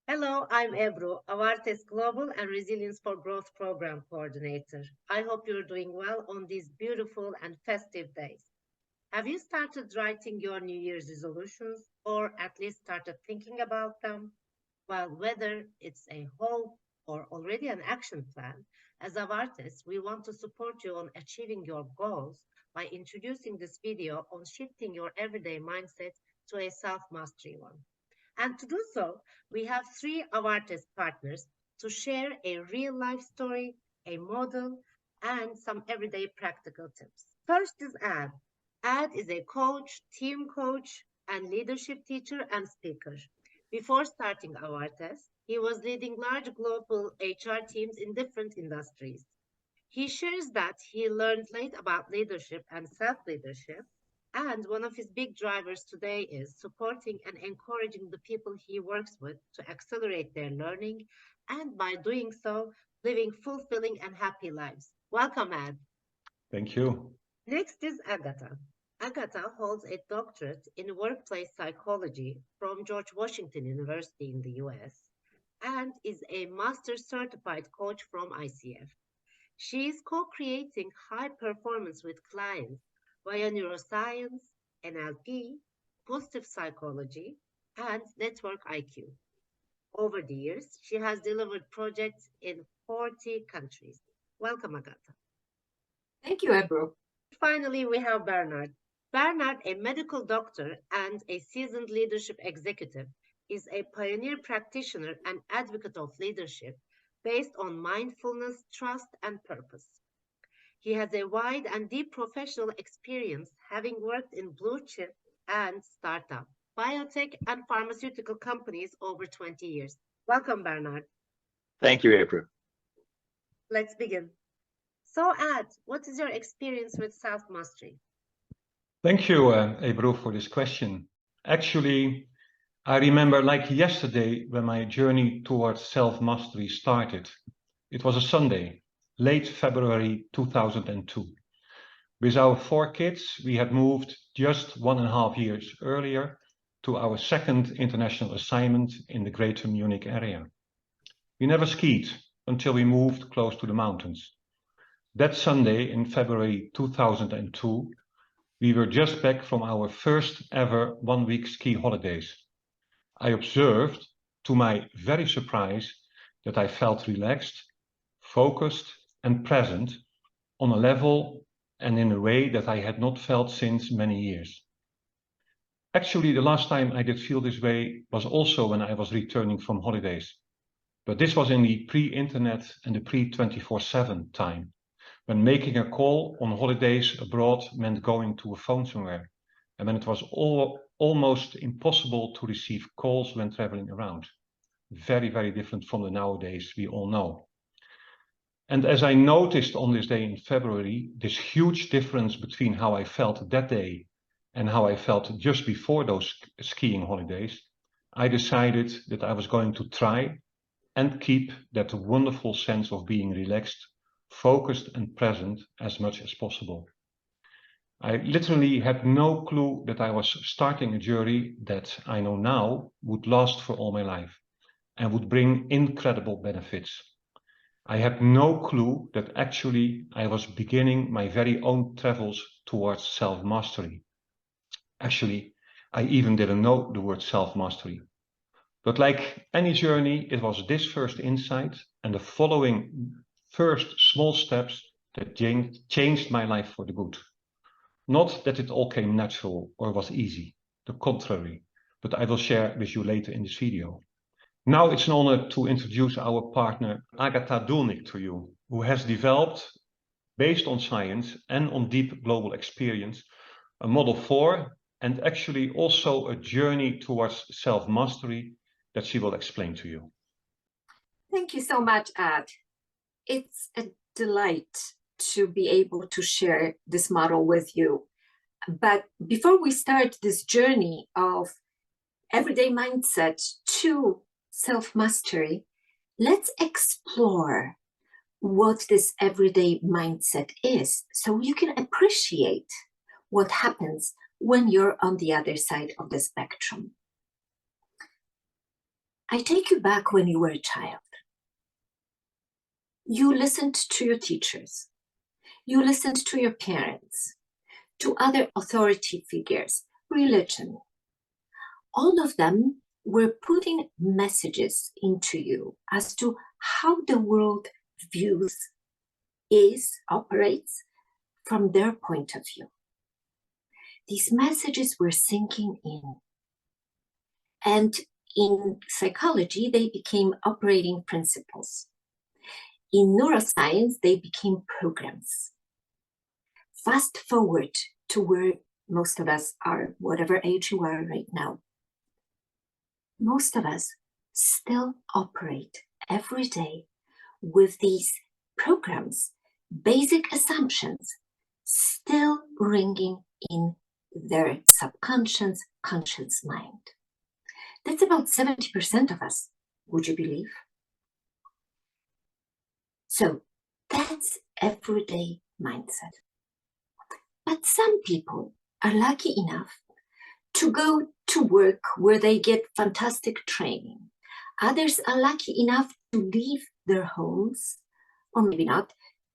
Hello, I'm Ebru, Avartes Global and Resilience for Growth Program Coordinator. I hope you're doing well on these beautiful and festive days. Have you started writing your New Year's resolutions or at least started thinking about them? Well, whether it's a hope or already an action plan, as Avartes, we want to support you on achieving your goals by introducing this video on shifting your everyday mindset to a self mastery one. And to do so, we have three of our test partners to share a real life story, a model, and some everyday practical tips. First is Ad. Ad is a coach, team coach, and leadership teacher and speaker. Before starting our test, he was leading large global HR teams in different industries. He shares that he learned late about leadership and self leadership, and one of his big drivers today is supporting and encouraging the people he works with to accelerate their learning and by doing so, living fulfilling and happy lives. Welcome, Ed. Thank you. Next is Agatha. Agatha holds a doctorate in workplace psychology from George Washington University in the US and is a master certified coach from ICF. She is co-creating high performance with clients via neuroscience, NLP, positive psychology, and network IQ. Over the years, she has delivered projects in 40 countries. Welcome, Agatha. Thank you, Ebru. Finally, we have Bernard. Bernard, a medical doctor and a seasoned leadership executive, is a pioneer practitioner and advocate of leadership based on mindfulness, trust, and purpose. He has a wide and deep professional experience, having worked in blue chip and startup, biotech, and pharmaceutical companies over 20 years. Welcome, Bernard. Thank you, April. Let's begin. So, Ad, what is your experience with self mastery? Thank you, Ebru, for this question. Actually, I remember like yesterday when my journey towards self-mastery started. It was a Sunday, late February 2002. With our 4 kids, we had moved just 1.5 years earlier to our second international assignment in the greater Munich area. We never skied until we moved close to the mountains. That Sunday in February 2002, we were just back from our first ever 1-week ski holidays. I observed, to my very surprise, that I felt relaxed, focused, and present on a level and in a way that I had not felt since many years. Actually, the last time I did feel this way was also when I was returning from holidays. But this was in the pre-internet and the pre-24/7 time, when making a call on holidays abroad meant going to a phone somewhere, and when it was almost impossible to receive calls when traveling around. Very, very different from the nowadays we all know. And as I noticed on this day in February, this huge difference between how I felt that day and how I felt just before those skiing holidays, I decided that I was going to try and keep that wonderful sense of being relaxed, focused and present as much as possible. I literally had no clue that I was starting a journey that I know now would last for all my life and would bring incredible benefits. I had no clue that actually I was beginning my very own travels towards self-mastery. Actually, I even didn't know the word self-mastery. But like any journey, it was this first insight and the following first small steps that changed my life for the good. Not that it all came natural or was easy, the contrary, but I will share with you later in this video. Now it's an honor to introduce our partner Agathas Journey to you, who has developed, based on science and on deep global experience, a model for and actually also a journey towards self-mastery that she will explain to you. Thank you so much, Ad. It's a delight to be able to share this model with you. But before we start this journey of everyday mindset to self-mastery, let's explore what this everyday mindset is so you can appreciate what happens when you're on the other side of the spectrum. I take you back when you were a child. You listened to your teachers. You listened to your parents, to other authority figures, religion. All of them were putting messages into you as to how the world views, operates from their point of view. These messages were sinking in. And in psychology, they became operating principles. In neuroscience, they became programs. Fast forward to where most of us are, whatever age you are right now. Most of us still operate every day with these programs, basic assumptions, still ringing in their subconscious, conscious mind. That's about 70% of us, would you believe? So that's everyday mindset. But some people are lucky enough to go to work where they get fantastic training. Others are lucky enough to leave their homes, or maybe not,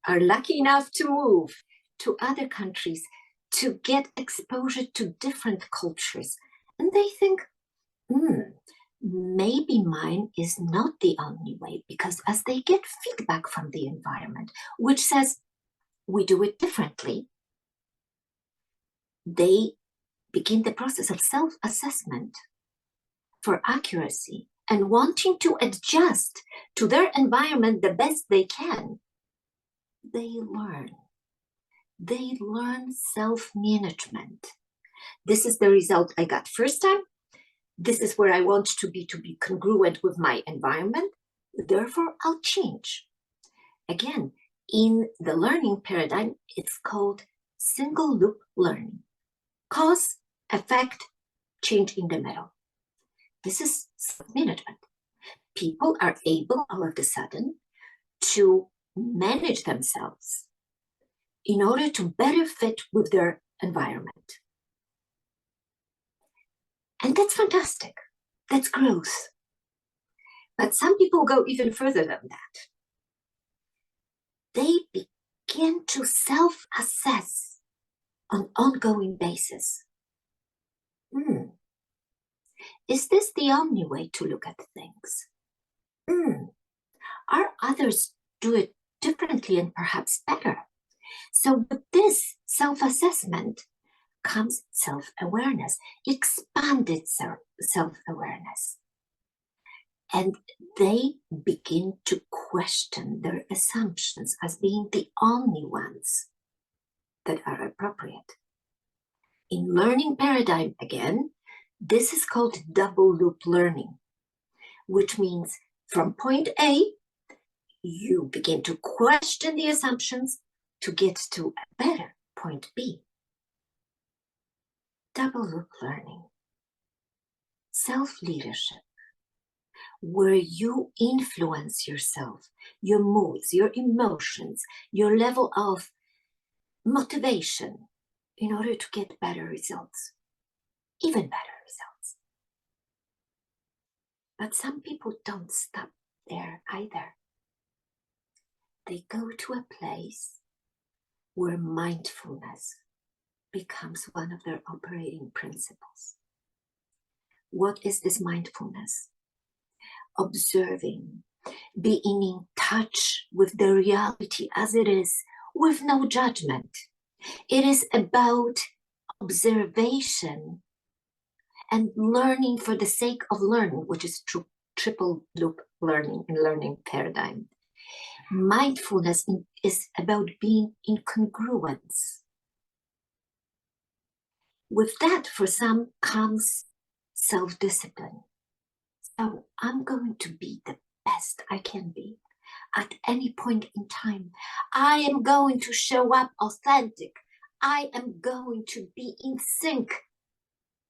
are lucky enough to move to other countries to get exposure to different cultures. And they think, maybe mine is not the only way, because as they get feedback from the environment, which says we do it differently, they begin the process of self-assessment for accuracy and wanting to adjust to their environment the best they can. They learn self-management. This is the result I got first time. This is where I want to be congruent with my environment. Therefore, I'll change. Again, in the learning paradigm, it's called single loop learning. Cause, effect, change in the middle. This is self-management. People are able all of a sudden to manage themselves in order to better fit with their environment. And that's fantastic. That's growth. But some people go even further than that. They begin to self-assess on an ongoing basis. Is this the only way to look at things? Are others do it differently and perhaps better? So with this self-assessment comes self-awareness, expanded self-awareness. And they begin to question their assumptions as being the only ones that are appropriate. In learning paradigm, again, this is called double loop learning, which means from point A, you begin to question the assumptions to get to a better point B. Double loop learning, self-leadership, where you influence yourself, your moods, your emotions, your level of motivation in order to get better results, even better results. But some people don't stop there either. They go to a place where mindfulness becomes one of their operating principles. What is this mindfulness? Observing, being in touch with the reality as it is, with no judgment. It is about observation and learning for the sake of learning, which is triple loop learning and learning paradigm. Mindfulness is about being in congruence. With that, for some, comes self-discipline. So I'm going to be the best I can be at any point in time. I am going to show up authentic. I am going to be in sync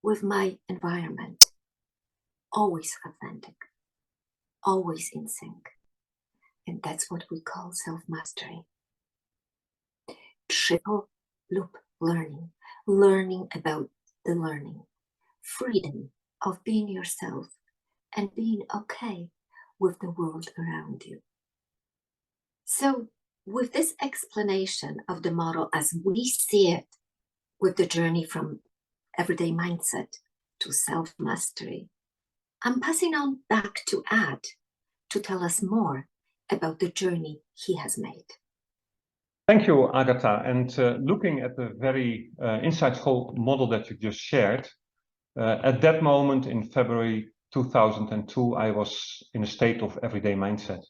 with my environment. Always authentic, always in sync. And that's what we call self-mastery. Triple loop learning, learning about the learning, freedom of being yourself, and being okay with the world around you. So with this explanation of the model as we see it, with the journey from everyday mindset to self-mastery, I'm passing on back to Ad to tell us more about the journey he has made. Thank you, Agatha. And looking at the very insightful model that you just shared, at that moment in February 2002, I was in a state of everyday mindset.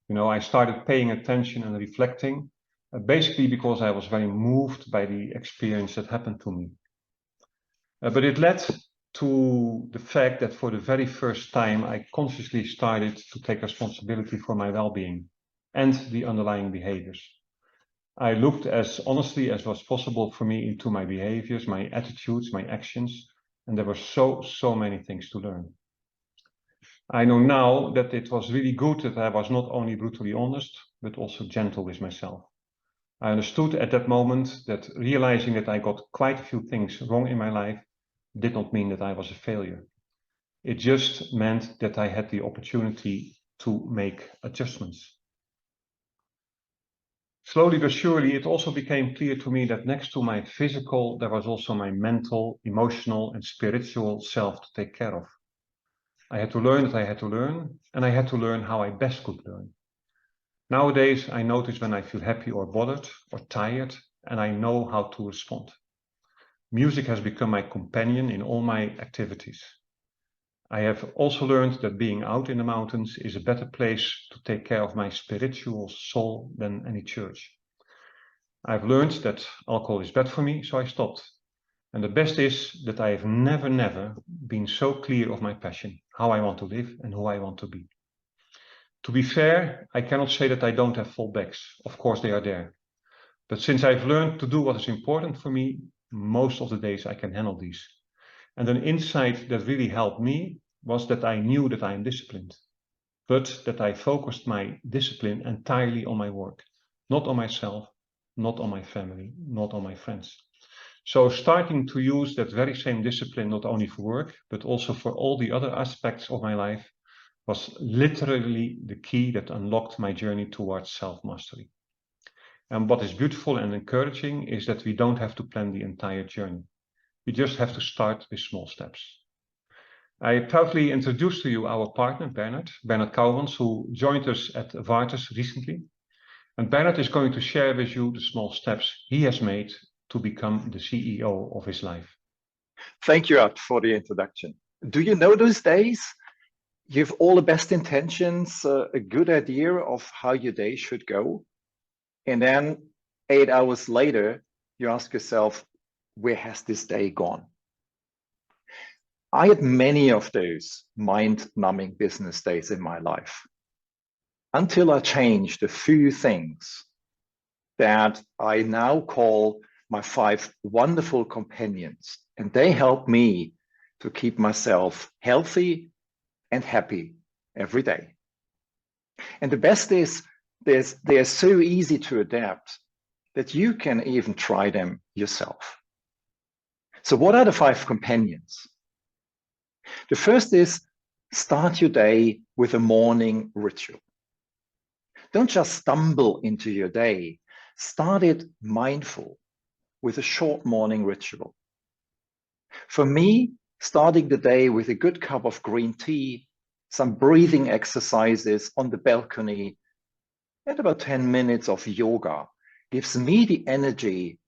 You know, I started paying attention and reflecting, basically because I was very moved by the experience that happened to me. But it led to the fact that for the very first time, I consciously started to take responsibility for my well-being and the underlying behaviors. I looked as honestly as was possible for me into my behaviors, my attitudes, my actions, and there were so many things to learn. I know now that it was really good that I was not only brutally honest, but also gentle with myself. I understood at that moment that realizing that I got quite a few things wrong in my life did not mean that I was a failure. It just meant that I had the opportunity to make adjustments. Slowly but surely, it also became clear to me that next to my physical, there was also my mental, emotional, and spiritual self to take care of. I had to learn that I had to learn, and I had to learn how I best could learn. Nowadays, I notice when I feel happy or bothered or tired, and I know how to respond. Music has become my companion in all my activities. I have also learned that being out in the mountains is a better place to take care of my spiritual soul than any church. I've learned that alcohol is bad for me, so I stopped. And the best is that I have never been so clear of my passion, how I want to live and who I want to be. To be fair, I cannot say that I don't have fallbacks. Of course they are there. But since I've learned to do what is important for me, most of the days I can handle these. And an insight that really helped me was that I knew that I am disciplined, but that I focused my discipline entirely on my work, not on myself, not on my family, not on my friends. So starting to use that very same discipline, not only for work, but also for all the other aspects of my life, was literally the key that unlocked my journey towards self-mastery. And what is beautiful and encouraging is that we don't have to plan the entire journey. We just have to start with small steps. I proudly introduce to you our partner, Bernard Kouwans, who joined us at Vartus recently. And Bernard is going to share with you the small steps he has made to become the CEO of his life. Thank you, Art, for the introduction. Do you know those days? You have all the best intentions, a good idea of how your day should go. And then 8 hours later, you ask yourself, where has this day gone? I had many of those mind-numbing business days in my life until I changed a few things that I now call my 5 wonderful companions. And they help me to keep myself healthy and happy every day. And the best is, they're so easy to adapt that you can even try them yourself. So what are the 5 companions? The first is start your day with a morning ritual. Don't just stumble into your day. Start it mindful with a short morning ritual. For me, starting the day with a good cup of green tea, some breathing exercises on the balcony, and about 10 minutes of yoga gives me the energy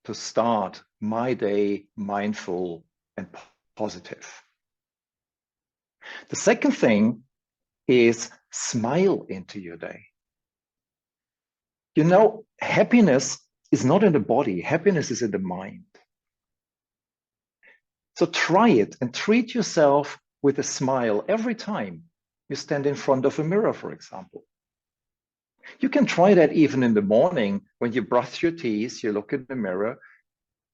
to start my day mindful and positive. The second thing is smile into your day. You know, happiness is not in the body, happiness is in the mind. So try it and treat yourself with a smile every time you stand in front of a mirror, for example. You can try that even in the morning when you brush your teeth, you look in the mirror.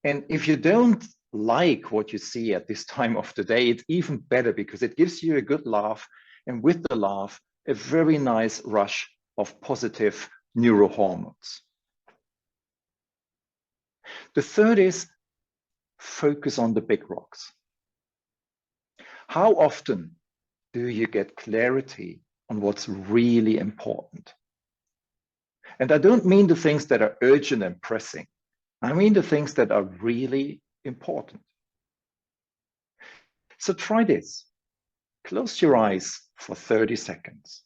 And if you don't like what you see at this time of the day, it's even better because it gives you a good laugh. And with the laugh, a very nice rush of positive neurohormones. The third is focus on the big rocks. How often do you get clarity on what's really important? And I don't mean the things that are urgent and pressing. I mean the things that are really important. So try this. Close your eyes for 30 seconds.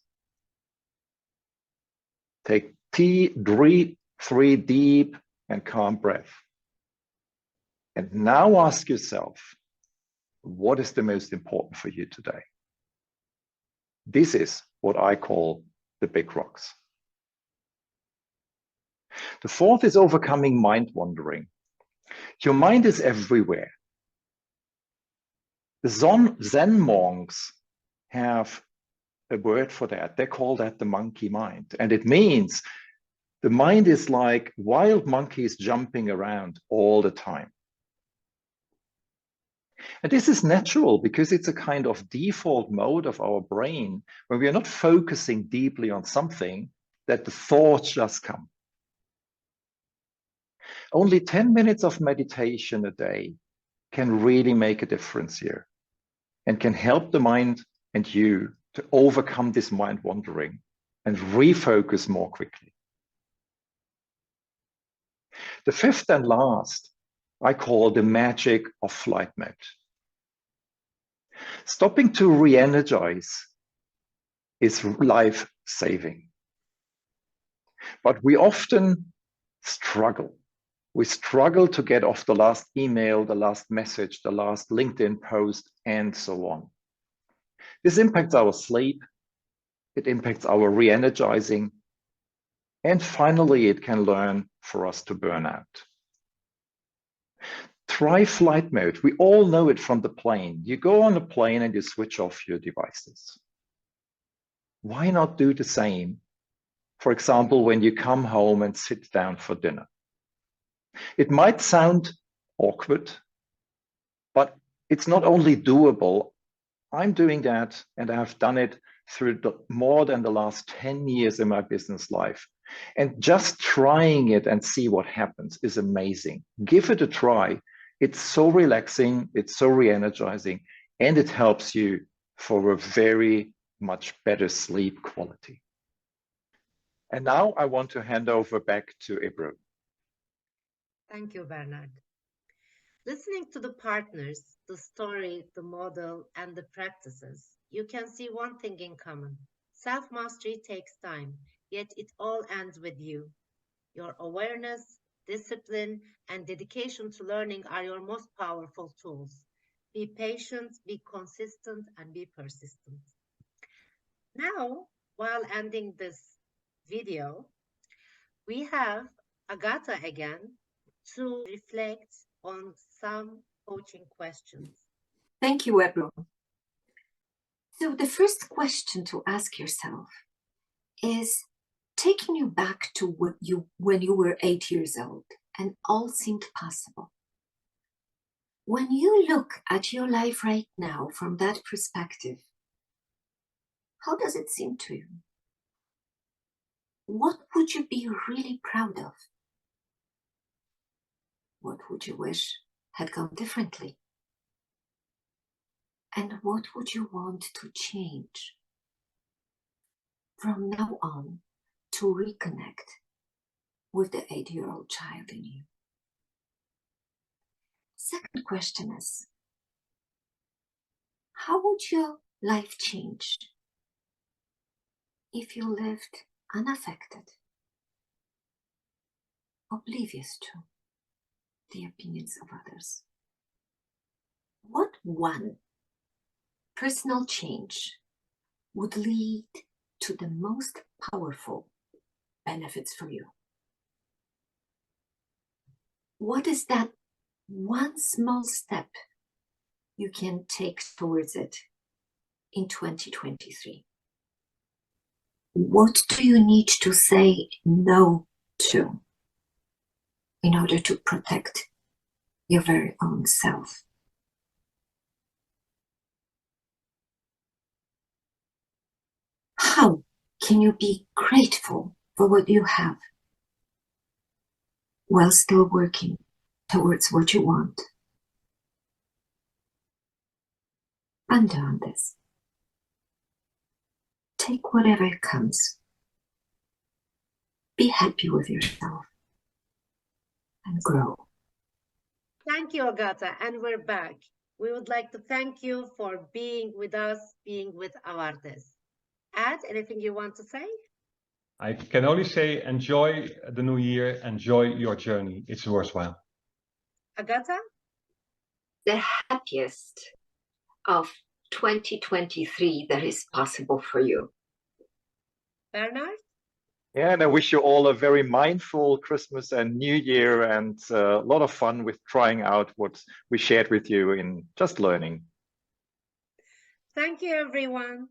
Take three deep and calm breaths. And now ask yourself, what is the most important for you today? This is what I call the big rocks. The fourth is overcoming mind wandering. Your mind is everywhere. The Zen monks have a word for that. They call that the monkey mind. And it means the mind is like wild monkeys jumping around all the time. And this is natural because it's a kind of default mode of our brain when we are not focusing deeply on something, that the thoughts just come. Only 10 minutes of meditation a day can really make a difference here and can help the mind and you to overcome this mind wandering and refocus more quickly. The fifth and last, I call the magic of flight mode. Stopping to re-energize is life-saving. But we often struggle. We struggle to get off the last email, the last message, the last LinkedIn post, and so on. This impacts our sleep. It impacts our re-energizing. And finally, it can learn for us to burn out. Try flight mode. We all know it from the plane. You go on a plane and you switch off your devices. Why not do the same? For example, when you come home and sit down for dinner. It might sound awkward, but it's not only doable. I'm doing that, and I've done it through more than the last 10 years in my business life. And just trying it and see what happens is amazing. Give it a try. It's so relaxing, it's so re-energizing, and it helps you for a very much better sleep quality. And now I want to hand over back to Ebru. Thank you, Bernard. Listening to the partners, the story, the model, and the practices, you can see one thing in common. Self-mastery takes time, yet it all ends with you. Your awareness, discipline, and dedication to learning are your most powerful tools. Be patient, be consistent, and be persistent. Now, while ending this video, we have Agatha again to reflect on some coaching questions. Thank you, Ebru. So the first question to ask yourself is taking you back to when you were 8 years old and all seemed possible. When you look at your life right now from that perspective, how does it seem to you? What would you be really proud of? What would you wish had gone differently? And what would you want to change from now on to reconnect with the 8-year-old child in you? Second question is, how would your life change if you lived unaffected, oblivious to the opinions of others? What one personal change would lead to the most powerful benefits for you? What is that one small step you can take towards it in 2023? What do you need to say no to in order to protect your very own self? How can you be grateful for what you have while still working towards what you want? Ponder on this. take whatever comes. Be happy with yourself and grow. Thank you, Agatha, and we're back. We would like to thank you for being with us, being with Agathas. Ad, anything you want to say? I can only say enjoy the new year, enjoy your journey. It's worthwhile. Agatha? The happiest of 2023 that is possible for you. Bernard? Yeah, and I wish you all a very mindful Christmas and New Year, and a lot of fun with trying out what we shared with you in just learning. Thank you, everyone.